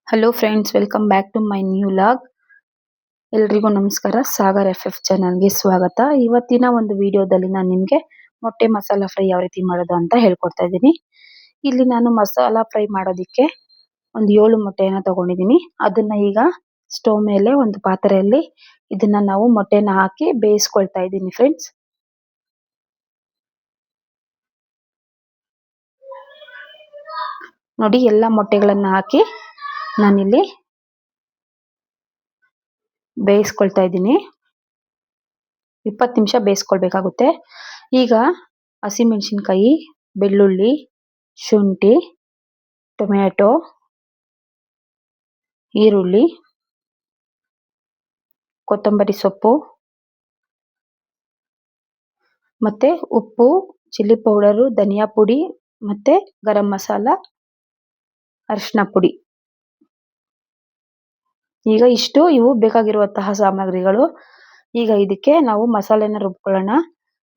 Hello friends, welcome back to my new log. ಎಲ್ರಿಗೂ ನಮಸ್ಕಾರ. Sagar FF ಚಾನಲ್ಗೆ ಸ್ವಾಗತ. ಇವತ್ತಿನ ಒಂದು ವಿಡಿಯೋದಲ್ಲಿ ನಾನು ನಿಮಗೆ ಮೊಟ್ಟೆ ಮಸಾಲಾ ಫ್ರೈ ಯಾವ ರೀತಿ ಮಾಡೋದು ಅಂತ ಹೇಳ್ಕೊಡ್ತಾ ಇದ್ದೀನಿ. ಇಲ್ಲಿ ನಾನು ಮಸಾಲಾ ಫ್ರೈ ಮಾಡೋದಕ್ಕೆ ಒಂದು 7 ಮೊಟ್ಟೆಯನ್ನು ತಗೊಂಡಿದ್ದೀನಿ. ಅದನ್ನ ಈಗ ಸ್ಟವ್ ಮೇಲೆ ಒಂದು ಪಾತ್ರೆಯಲ್ಲಿ ಇದನ್ನ ನಾವು ಮೊಟ್ಟೆನ ಹಾಕಿ ಬೇಯಿಸ್ಕೊಳ್ತಾ ಇದ್ದೀನಿ ಫ್ರೆಂಡ್ಸ್. ನೋಡಿ, ಎಲ್ಲ ಮೊಟ್ಟೆಗಳನ್ನ ಹಾಕಿ ನಾನಿಲ್ಲಿ ಬೇಯಿಸ್ಕೊಳ್ತಾ ಇದ್ದೀನಿ. 20 ನಿಮಿಷ ಬೇಯಿಸ್ಕೊಳ್ಬೇಕಾಗುತ್ತೆ. ಈಗ ಹಸಿಮೆಣಸಿನ್ಕಾಯಿ, ಬೆಳ್ಳುಳ್ಳಿ, ಶುಂಠಿ, ಟೊಮ್ಯಾಟೊ, ಈರುಳ್ಳಿ, ಕೊತ್ತಂಬರಿ ಸೊಪ್ಪು ಮತ್ತೆ ಉಪ್ಪು, ಚಿಲ್ಲಿ ಪೌಡರು, ಧನಿಯಾ ಪುಡಿ ಮತ್ತೆ ಗರಂ ಮಸಾಲ, ಅರಿಶಿನ ಪುಡಿ. ಈಗ ಇವು ಬೇಕಾಗಿರುವಂತಹ ಸಾಮಗ್ರಿಗಳು. ಈಗ ಇದಕ್ಕೆ ನಾವು ಮಸಾಲೆನ ರುಬ್ಕೊಳ್ಳೋಣ.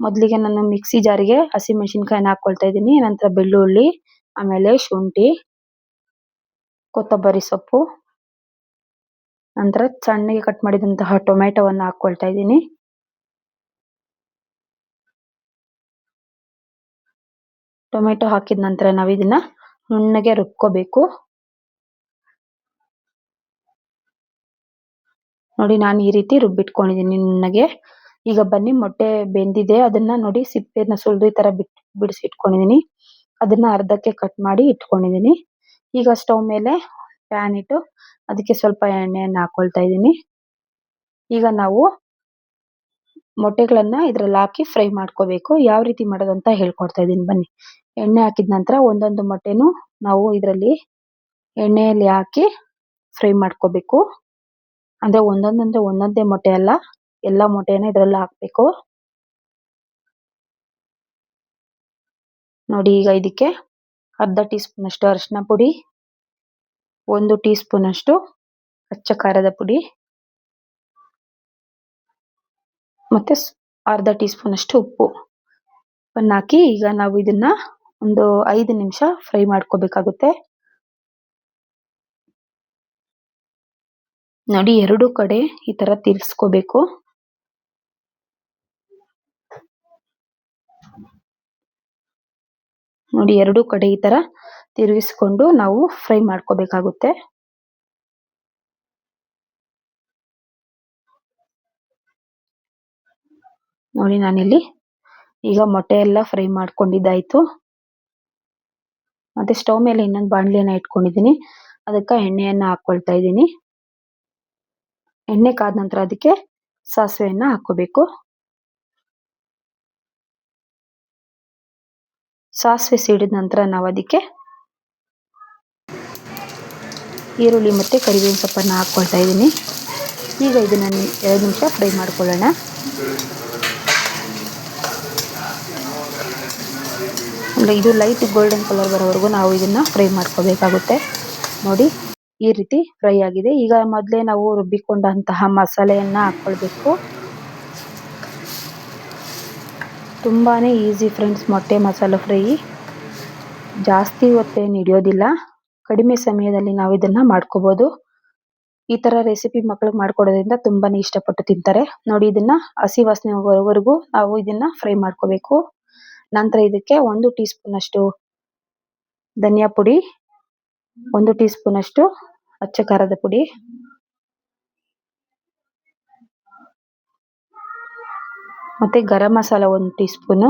ಮೊದಲಿಗೆ ನಾನು ಮಿಕ್ಸಿ ಜಾರಿಗೆ ಹಸಿಮೆಣಸಿನ್ಕಾಯಿನ ಹಾಕೊಳ್ತಾ ಇದ್ದೀನಿ. ನಂತರ ಬೆಳ್ಳುಳ್ಳಿ, ಆಮೇಲೆ ಶುಂಠಿ, ಕೊತ್ತಂಬರಿ ಸೊಪ್ಪು, ನಂತರ ಸಣ್ಣಗೆ ಕಟ್ ಮಾಡಿದಂತಹ ಟೊಮ್ಯಾಟೊವನ್ನು ಹಾಕೊಳ್ತಾ ಇದ್ದೀನಿ. ಟೊಮೆಟೊ ಹಾಕಿದ ನಂತರ ನಾವು ಇದನ್ನ ನುಣ್ಣಗೆ ರುಬ್ಕೋಬೇಕು. ನೋಡಿ, ನಾನು ಈ ರೀತಿ ರುಬ್ಬಿಟ್ಕೊಂಡಿದ್ದೀನಿ ನುಣ್ಣಗೆ. ಈಗ ಬನ್ನಿ, ಮೊಟ್ಟೆ ಬೆಂದಿದೆ, ಅದನ್ನ ನೋಡಿ ಸಿಪ್ಪೆನ ಸುಲಿದು ಈ ತರ ಬಿಡಿಸಿಟ್ಕೊಂಡಿದ್ದೀನಿ. ಅದನ್ನ ಅರ್ಧಕ್ಕೆ ಕಟ್ ಮಾಡಿ ಇಟ್ಕೊಂಡಿದ್ದೀನಿ. ಈಗ ಸ್ಟವ್ ಮೇಲೆ ಪ್ಯಾನ್ ಇಟ್ಟು ಅದಕ್ಕೆ ಸ್ವಲ್ಪ ಎಣ್ಣೆಯನ್ನು ಹಾಕೊಳ್ತಾ ಇದ್ದೀನಿ. ಈಗ ನಾವು ಮೊಟ್ಟೆಗಳನ್ನ ಇದ್ರಲ್ಲಿ ಹಾಕಿ ಫ್ರೈ ಮಾಡ್ಕೋಬೇಕು. ಯಾವ ರೀತಿ ಮಾಡೋದು ಅಂತ ಹೇಳ್ಕೊಡ್ತಾ ಇದ್ದೀನಿ ಬನ್ನಿ. ಎಣ್ಣೆ ಹಾಕಿದ ನಂತರ ಒಂದೊಂದು ಮೊಟ್ಟೆನು ನಾವು ಇದರಲ್ಲಿ ಎಣ್ಣೆಯಲ್ಲಿ ಹಾಕಿ ಫ್ರೈ ಮಾಡ್ಕೋಬೇಕು. ಅಂದ್ರೆ ಒಂದೊಂದೇ ಮೊಟ್ಟೆ ಅಲ್ಲ, ಎಲ್ಲ ಮೊಟ್ಟೆನ ಇದರಲ್ಲಿ ಹಾಕ್ಬೇಕು. ನೋಡಿ, ಈಗ ಇದಕ್ಕೆ ಅರ್ಧ ಟೀ ಸ್ಪೂನ್ ಅಷ್ಟು ಅರಿಶಿನ ಪುಡಿ, 1 ಟೀ ಸ್ಪೂನ್ ಅಷ್ಟು ಅಚ್ಚ ಖಾರದ ಪುಡಿ ಮತ್ತೆ ಅರ್ಧ ಟೀ ಸ್ಪೂನ್ ಅಷ್ಟು ಉಪ್ಪು ಹಾಕಿ ಈಗ ನಾವು ಇದನ್ನ ಒಂದು 5 ನಿಮಿಷ ಫ್ರೈ ಮಾಡ್ಕೋಬೇಕಾಗುತ್ತೆ. ನೋಡಿ, 2 ಕಡೆ ಈ ತರ ತಿರ್ಗಿಸ್ಕೋಬೇಕು. ನೋಡಿ, 2 ಕಡೆ ಈ ತರ ತಿರುಗಿಸ್ಕೊಂಡು ನಾವು ಫ್ರೈ ಮಾಡ್ಕೋಬೇಕಾಗುತ್ತೆ. ನೋಡಿ, ನಾನಿಲ್ಲಿ ಈಗ ಮೊಟ್ಟೆ ಎಲ್ಲ ಫ್ರೈ ಮಾಡ್ಕೊಂಡಿದ್ದಾಯ್ತು. ಮತ್ತೆ ಸ್ಟವ್ ಮೇಲೆ ಇನ್ನೊಂದು ಬಾಣಲೆಯನ್ನ ಇಟ್ಕೊಂಡಿದ್ದೀನಿ. ಅದಕ್ಕೆ ಎಣ್ಣೆಯನ್ನ ಹಾಕೊಳ್ತಾ ಇದ್ದೀನಿ. ಎಣ್ಣೆ ಕಾದ ನಂತರ ಅದಕ್ಕೆ ಸಾಸಿವೆಯನ್ನ ಹಾಕೋಬೇಕು. ಸಾಸಿವೆ ಸಿಡಿದ ನಂತರ ನಾವು ಅದಕ್ಕೆ ಈರುಳ್ಳಿ ಮತ್ತೆ ಕರಿಬೇವಿನ ಸೊಪ್ಪನ್ನು ಹಾಕೊಳ್ತಾ ಇದ್ದೀನಿ. ಈಗ ಇದನ್ನ 2 ನಿಮಿಷ ಫ್ರೈ ಮಾಡ್ಕೊಳ್ಳೋಣ. ಇದು ಲೈಟ್ ಗೋಲ್ಡನ್ ಕಲರ್ ಬರೋವರೆಗೂ ನಾವು ಇದನ್ನ ಫ್ರೈ ಮಾಡ್ಕೋಬೇಕಾಗುತ್ತೆ. ನೋಡಿ, ಈ ರೀತಿ ಫ್ರೈ ಆಗಿದೆ. ಈಗ ಮೊದಲೇ ನಾವು ರುಬ್ಬಿಕೊಂಡಂತಹ ಮಸಾಲೆಯನ್ನ ಹಾಕೊಳ್ಬೇಕು. ತುಂಬಾನೇ ಈಸಿ ಫ್ರೆಂಡ್ಸ್, ಮೊಟ್ಟೆ ಮಸಾಲೆ ಫ್ರೈ. ಜಾಸ್ತಿ ಹೊತ್ತೇನು ಹಿಡಿಯೋದಿಲ್ಲ, ಕಡಿಮೆ ಸಮಯದಲ್ಲಿ ನಾವು ಇದನ್ನ ಮಾಡ್ಕೋಬಹುದು. ಈ ತರ ರೆಸಿಪಿ ಮಕ್ಕಳಿಗೆ ಮಾಡ್ಕೊಡೋದ್ರಿಂದ ತುಂಬಾನೇ ಇಷ್ಟಪಟ್ಟು ತಿಂತಾರೆ. ನೋಡಿ, ಇದನ್ನ ಹಸಿ ವಾಸನೆ ಹೋಗೋವರೆಗೂ ನಾವು ಇದನ್ನ ಫ್ರೈ ಮಾಡ್ಕೋಬೇಕು. ನಂತರ ಇದಕ್ಕೆ 1 ಟೀ ಸ್ಪೂನ್ ಅಷ್ಟು ಧನಿಯಾ ಪುಡಿ, 1 ಟೀ ಸ್ಪೂನ್ ಅಷ್ಟು ಅಚ್ಚ ಖಾರದ ಪುಡಿ ಮತ್ತೆ ಗರಂ ಮಸಾಲ 1 ಟೀ ಸ್ಪೂನು.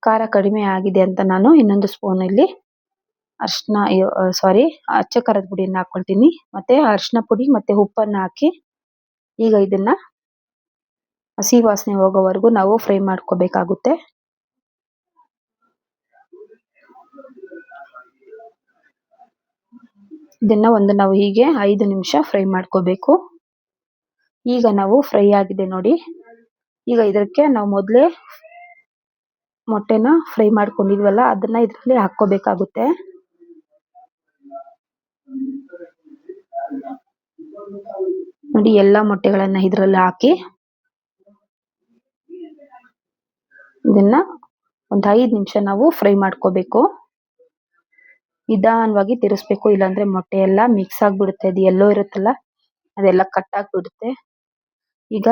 ಖಾರ ಕಡಿಮೆ ಆಗಿದೆ ಅಂತ ನಾನು ಇನ್ನೊಂದು ಸ್ಪೂನ್ ಇಲ್ಲಿ ಅಚ್ಚ ಖಾರದ ಪುಡಿಯನ್ನು ಹಾಕೊಳ್ತೀನಿ. ಮತ್ತೆ ಅರಿಶಿನ ಪುಡಿ ಮತ್ತೆ ಉಪ್ಪನ್ನು ಹಾಕಿ ಈಗ ಇದನ್ನ ಹಸಿ ವಾಸನೆ ಹೋಗೋವರೆಗೂ ನಾವು ಫ್ರೈ ಮಾಡ್ಕೋಬೇಕಾಗುತ್ತೆ. ಇದನ್ನ ನಾವು ಹೀಗೆ 5 ನಿಮಿಷ ಫ್ರೈ ಮಾಡ್ಕೋಬೇಕು. ಈಗ ನಾವು ಫ್ರೈ ಆಗಿದೆ ನೋಡಿ. ಈಗ ಇದಕ್ಕೆ ನಾವು ಮೊದಲೇ ಮೊಟ್ಟೆನ ಫ್ರೈ ಮಾಡ್ಕೊಂಡಿದ್ವಲ್ಲ, ಅದನ್ನ ಇದರಲ್ಲಿ ಹಾಕೋಬೇಕಾಗುತ್ತೆ. ನೋಡಿ, ಎಲ್ಲ ಮೊಟ್ಟೆಗಳನ್ನ ಇದರಲ್ಲಿ ಹಾಕಿ ಇದನ್ನ ಒಂದು 5 ನಿಮಿಷ ನಾವು ಫ್ರೈ ಮಾಡ್ಕೋಬೇಕು. ನಿಧಾನವಾಗಿ ತಿರುಗಿಸ್ಬೇಕು, ಇಲ್ಲಾಂದ್ರೆ ಮೊಟ್ಟೆ ಎಲ್ಲ ಮಿಕ್ಸ್ ಆಗ್ಬಿಡುತ್ತೆ. ಅದು ಎಲ್ಲೋ ಇರುತ್ತಲ್ಲ ಅದೆಲ್ಲ ಕಟ್ ಆಗ್ಬಿಡುತ್ತೆ. ಈಗ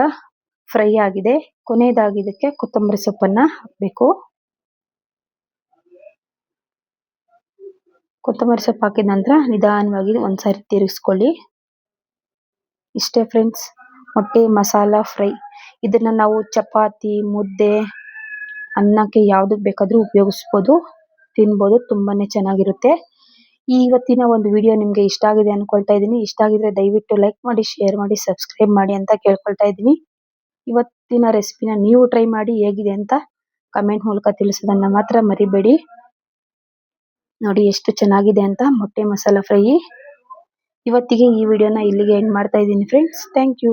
ಫ್ರೈ ಆಗಿದೆ. ಕೊನೆಯದಾಗಿ ಇದಕ್ಕೆ ಕೊತ್ತಂಬರಿ ಸೊಪ್ಪನ್ನ ಹಾಕಬೇಕು. ಕೊತ್ತಂಬರಿ ಸೊಪ್ಪು ಹಾಕಿದ ನಂತರ ನಿಧಾನವಾಗಿ ಒಂದ್ಸಾರಿ ತಿರುಗಿಸ್ಕೊಳ್ಳಿ. ಇಷ್ಟೇ ಫ್ರೆಂಡ್ಸ್, ಮೊಟ್ಟೆ ಮಸಾಲ ಫ್ರೈ. ಇದನ್ನ ನಾವು ಚಪಾತಿ, ಮುದ್ದೆ, ಅನ್ನಕ್ಕೆ ಯಾವುದಕ್ಕೆ ಬೇಕಾದ್ರೂ ಉಪಯೋಗಿಸ್ಬೋದು, ತಿನ್ಬೋದು. ತುಂಬಾನೇ ಚೆನ್ನಾಗಿರುತ್ತೆ. ಈ ಇವತ್ತಿನ ಒಂದು ವಿಡಿಯೋ ನಿಮ್ಗೆ ಇಷ್ಟ ಆಗಿದೆ ಅನ್ಕೊಳ್ತಾ ಇದ್ದೀನಿ. ಇಷ್ಟ ಆಗಿದ್ರೆ ದಯವಿಟ್ಟು ಲೈಕ್ ಮಾಡಿ, ಶೇರ್ ಮಾಡಿ, ಸಬ್ಸ್ಕ್ರೈಬ್ ಮಾಡಿ ಅಂತ ಕೇಳ್ಕೊಳ್ತಾ ಇದ್ದೀನಿ. ಇವತ್ತಿನ ರೆಸಿಪಿನ ನೀವು ಟ್ರೈ ಮಾಡಿ ಹೇಗಿದೆ ಅಂತ ಕಮೆಂಟ್ ಮೂಲಕ ತಿಳಿಸೋದನ್ನ ಮಾತ್ರ ಮರಿಬೇಡಿ. ನೋಡಿ ಎಷ್ಟು ಚೆನ್ನಾಗಿದೆ ಅಂತ ಮೊಟ್ಟೆ ಮಸಾಲ ಫ್ರೈ. ಇವತ್ತಿಗೆ ಈ ವಿಡಿಯೋನ ಇಲ್ಲಿಗೆ ಎಂಡ್ ಮಾಡ್ತಾ ಇದ್ದೀನಿ ಫ್ರೆಂಡ್ಸ್. Thank you.